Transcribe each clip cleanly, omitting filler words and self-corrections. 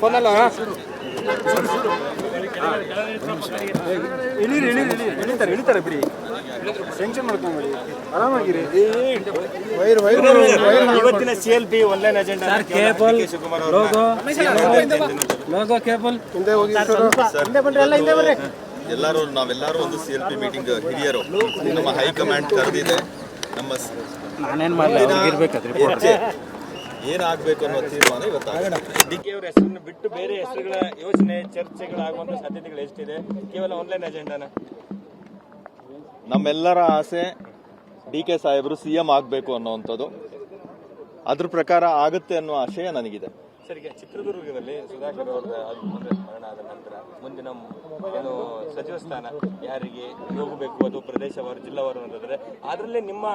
ಫೋನಲ್ಲ ಇಳಿತಾರೆ ಬಿಡಿ, ಟೆನ್ಷನ್ ಮಾಡ್ಕೊಂಡ್ಬಿಡಿ, ಆರಾಮಾಗಿರಿ. ಇವತ್ತಿನ CLP online agenda cable logo cable ಹಿಂದೆ ಹೋಗಿ ನಾವೆಲ್ಲರೂ ಒಂದು CLP ಮೀಟಿಂಗ್ ಹಿರಿಯರು ನಮ್ಮ ಹೈಕಮಾಂಡ್ ಕರೆದಿದೆ. ನಮ್ಮ ನಾನೇನ್ ಮಾಡಲಿ ಏನಾಗಬೇಕು ಅನ್ನೋ ತೀರ್ಮಾನ ಇವತ್ತಾಗಿದೆ. DK ಅವರ ಹೆಸರನ್ನು ಬಿಟ್ಟು ಬೇರೆ ಹೆಸರುಗಳ ಯೋಚನೆ ಚರ್ಚೆಗಳಾಗುವಂತ ಸಾಧ್ಯತೆಗಳು ಎಷ್ಟಿದೆ? ಕೇವಲ ಆನ್ಲೈನ್ ಅಜೆಂಡಾನ? ನಮ್ಮೆಲ್ಲರ ಆಸೆ DK ಸಾಹೇಬರು CM ಆಗಬೇಕು ಅನ್ನೋವಂಥದ್ದು. ಅದ್ರ ಪ್ರಕಾರ ಆಗುತ್ತೆ ಅನ್ನೋ ಆಶಯ ನನಗಿದೆ. ಸರ್, ಈಗ ಚಿತ್ರದುರ್ಗದಲ್ಲಿ ಸುಧಾಕರ್ ಅವರ ಮರಣ ಆದ ನಂತರ ಮುಂದಿನ ಏನು ಸಚಿವ ಸ್ಥಾನ ಯಾರಿಗೆ ಹೋಗಬೇಕು, ಅದು ಪ್ರದೇಶವಾರು ಜಿಲ್ಲಾವಾರು ಅಂತಂದ್ರೆ ಅದರಲ್ಲೇ ನಿಮ್ಮ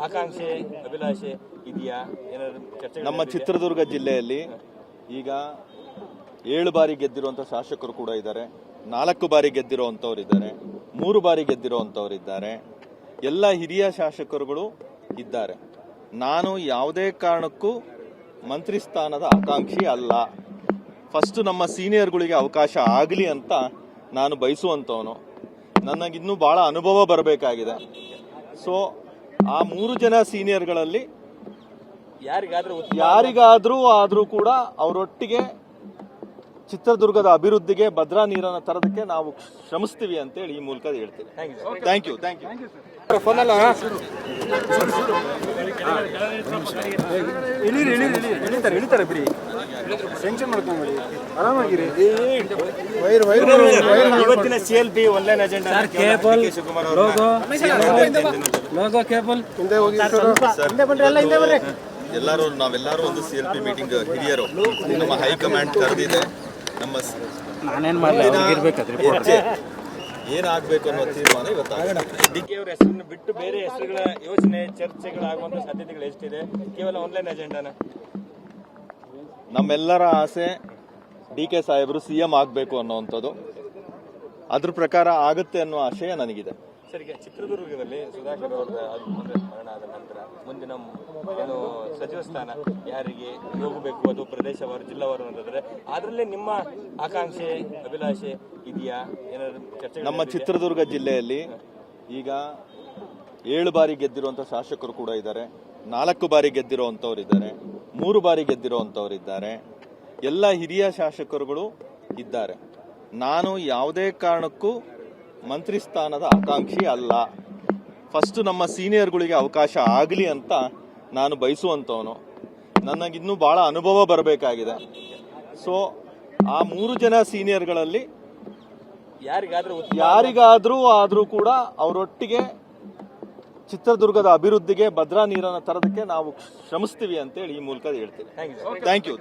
ಆಕಾಂಕ್ಷೆ ಅಭಿಲಾಷೆ ಇದೆಯಾ? ಏನಾದ್ರು ಚರ್ಚೆ? ನಮ್ಮ ಚಿತ್ರದುರ್ಗ ಜಿಲ್ಲೆಯಲ್ಲಿ ಈಗ 7 ಬಾರಿ ಗೆದ್ದಿರುವಂತ ಶಾಸಕರು ಕೂಡ ಇದ್ದಾರೆ, 4 ಬಾರಿ ಗೆದ್ದಿರುವಂತವ್ರು ಇದ್ದಾರೆ, 3 ಬಾರಿ ಗೆದ್ದಿರುವಂತವ್ರು ಇದ್ದಾರೆ. ಎಲ್ಲ ಹಿರಿಯ ಶಾಸಕರುಗಳು ಇದ್ದಾರೆ. ನಾನು ಯಾವುದೇ ಕಾರಣಕ್ಕೂ ಮಂತ್ರಿ ಸ್ಥಾನದ ಆಕಾಂಕ್ಷಿ ಅಲ್ಲ. ಫಸ್ಟ್ ನಮ್ಮ ಸೀನಿಯರ್ಗಳಿಗೆ ಅವಕಾಶ ಆಗಲಿ ಅಂತ ನಾನು ಬಯಸುವಂತವನು. ನನಗಿನ್ನೂ ಬಹಳ ಅನುಭವ ಬರಬೇಕಾಗಿದೆ. ಸೊ ಆ 3 ಜನ ಸೀನಿಯರ್ಗಳಲ್ಲಿ ಯಾರಿಗಾದ್ರೂ ಆದ್ರೂ ಕೂಡ ಅವರೊಟ್ಟಿಗೆ ಚಿತ್ರದುರ್ಗದ ಅಭಿವೃದ್ಧಿಗೆ ಭದ್ರಾ ನೀರನ್ನು ತರೋದಕ್ಕೆ ನಾವು ಶ್ರಮಿಸ್ತೀವಿ ಅಂತೇಳಿ ಈ ಮೂಲಕ ಹೇಳ್ತೀವಿ. Thank you. ಫೋನಲ್ಲ ಇಳಿತಾರೆ ಬಿಡಿ, ಟೆನ್ಷನ್ ಮಾಡ್ಕೊಂಡ್ಬಿಡಿ, ಆರಾಮಾಗಿರಿ. ಇವತ್ತಿನ CLP online agenda cable logo cable ಹಿಂದೆ ಹೋಗಿ ನಾವೆಲ್ಲರೂ ಒಂದು CLP ಮೀಟಿಂಗ್ ಹಿರಿಯರು ನಮ್ಮ ಹೈಕಮಾಂಡ್ ಕರೆದಿದೆ. ನಮ್ಮ ನಾನೇನ್ ಮಾಡಲಿ ಏನಾಗಬೇಕು ಅನ್ನೋ ತೀರ್ಮಾನ ಇವತ್ತಾಗಿದೆ. DK ಅವರ ಹೆಸರನ್ನು ಬಿಟ್ಟು ಬೇರೆ ಹೆಸರುಗಳ ಯೋಚನೆ ಚರ್ಚೆಗಳಾಗುವಂತ ಸಾಧ್ಯತೆಗಳು ಎಷ್ಟಿದೆ? ಕೇವಲ ಆನ್ಲೈನ್ ಅಜೆಂಡಾನ? ನಮ್ಮೆಲ್ಲರ ಆಸೆ DK ಸಾಹೇಬರು CM ಆಗಬೇಕು ಅನ್ನೋವಂಥದ್ದು. ಅದ್ರ ಪ್ರಕಾರ ಆಗುತ್ತೆ ಅನ್ನೋ ಆಶಯ ನನಗಿದೆ. ಸರ್, ಈಗ ಚಿತ್ರದುರ್ಗದಲ್ಲಿ ಸುಧಾಕರ್ ಅವರ ಮರಣ ಆದ ನಂತರ ಮುಂದಿನ ಏನು ಸಚಿವ ಸ್ಥಾನ ಯಾರಿಗೆ ಹೋಗಬೇಕು, ಅದು ಪ್ರದೇಶವಾರು ಜಿಲ್ಲಾವಾರು ಅಂತಂದ್ರೆ ಅದರಲ್ಲೇ ನಿಮ್ಮ ಆಕಾಂಕ್ಷೆ ಅಭಿಲಾಷೆ ಇದೆಯಾ? ಏನಾದ್ರು ಚರ್ಚೆ? ನಮ್ಮ ಚಿತ್ರದುರ್ಗ ಜಿಲ್ಲೆಯಲ್ಲಿ ಈಗ 7 ಬಾರಿ ಗೆದ್ದಿರುವಂತ ಶಾಸಕರು ಕೂಡ ಇದ್ದಾರೆ, 4 ಬಾರಿ ಗೆದ್ದಿರುವಂತವ್ರು ಇದ್ದಾರೆ, 3 ಬಾರಿ ಗೆದ್ದಿರುವಂತವ್ರು ಇದ್ದಾರೆ. ಎಲ್ಲ ಹಿರಿಯ ಶಾಸಕರುಗಳು ಇದ್ದಾರೆ. ನಾನು ಯಾವುದೇ ಕಾರಣಕ್ಕೂ ಮಂತ್ರಿ ಸ್ಥಾನದ ಆಕಾಂಕ್ಷಿ ಅಲ್ಲ. ಫಸ್ಟ್ ನಮ್ಮ ಸೀನಿಯರ್ಗಳಿಗೆ ಅವಕಾಶ ಆಗಲಿ ಅಂತ ನಾನು ಬಯಸುವಂತವನು. ನನಗಿನ್ನೂ ಬಹಳ ಅನುಭವ ಬರಬೇಕಾಗಿದೆ. ಸೊ ಆ 3 ಜನ ಸೀನಿಯರ್ಗಳಲ್ಲಿ ಯಾರಿಗಾದ್ರೂ ಆದ್ರೂ ಕೂಡ ಅವರೊಟ್ಟಿಗೆ ಚಿತ್ರದುರ್ಗದ ಅಭಿವೃದ್ಧಿಗೆ ಭದ್ರಾ ನೀರನ್ನು ತರೋದಕ್ಕೆ ನಾವು ಶ್ರಮಿಸ್ತೀವಿ ಅಂತೇಳಿ ಈ ಮೂಲಕ ಹೇಳ್ತೀವಿ. Thank you.